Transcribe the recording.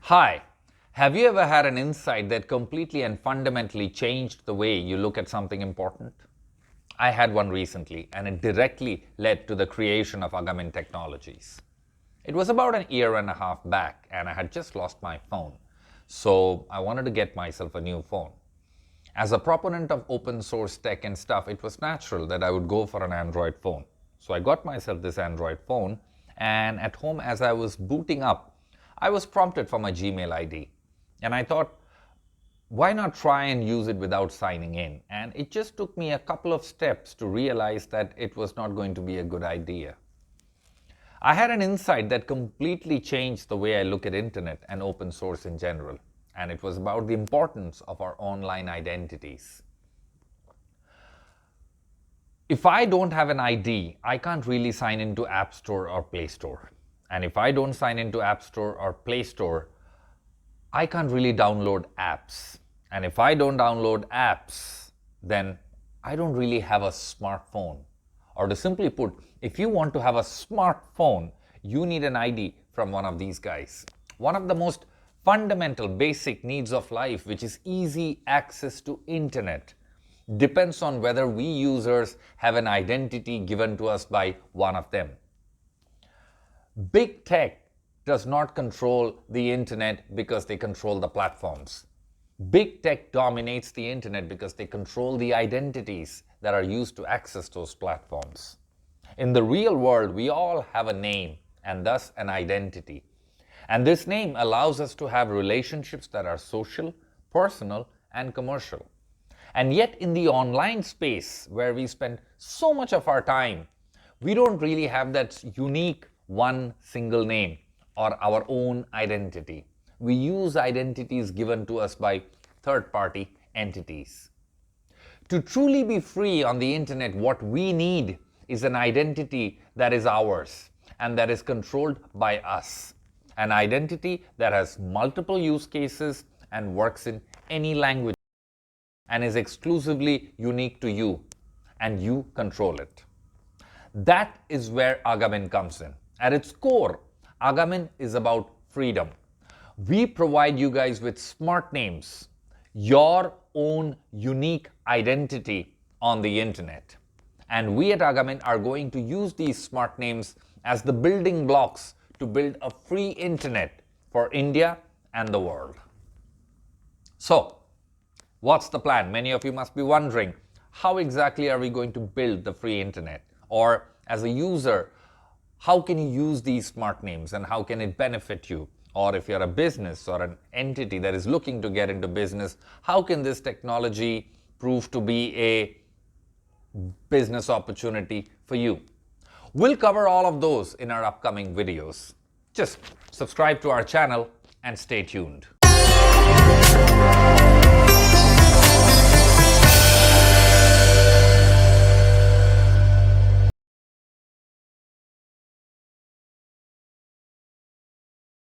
Hi, have you ever had an insight that completely and fundamentally changed the way you look at something important? I had one recently, and it directly led to the creation of Agaamin Technologies. It was about an year and a half back, and I had just lost my phone, so I wanted to get myself a new phone. As a proponent of open source tech and stuff, it was natural that I would go for an Android phone. So I got myself this Android phone, and at home as I was booting up, I was prompted for my Gmail ID. And I thought, why not try and use it without signing in? And it just took me a couple of steps to realize that it was not going to be a good idea. I had an insight that completely changed the way I look at internet and open source in general. And it was about the importance of our online identities. If I don't have an ID, I can't really sign into App Store or Play Store. And if I don't sign into App Store or Play Store, I can't really download apps. And if I don't download apps, then I don't really have a smartphone. Or to simply put, if you want to have a smartphone, you need an ID from one of these guys. One of the most fundamental basic needs of life, which is easy access to internet, depends on whether we users have an identity given to us by one of them. Big tech does not control the internet because they control the platforms. Big tech dominates the internet because they control the identities that are used to access those platforms. In the real world, we all have a name and thus an identity. And this name allows us to have relationships that are social, personal, and commercial. And yet in the online space where we spend so much of our time, we don't really have that unique one single name or our own identity. We use identities given to us by third-party entities. To truly be free on the internet, what we need is an identity that is ours and that is controlled by us. An identity that has multiple use cases and works in any language and is exclusively unique to you, and you control it. That is where Agaamin comes in. At its core, Agaamin is about freedom. We provide you guys with smart names, your own unique identity on the internet. And we at Agaamin are going to use these smart names as the building blocks to build a free internet for India and the world. So, what's the plan? Many of you must be wondering, how exactly are we going to build the free internet? Or as a user, how can you use these smart names and how can it benefit you? Or if you're a business or an entity that is looking to get into business, how can this technology prove to be a business opportunity for you? We'll cover all of those in our upcoming videos. Just subscribe to our channel and stay tuned.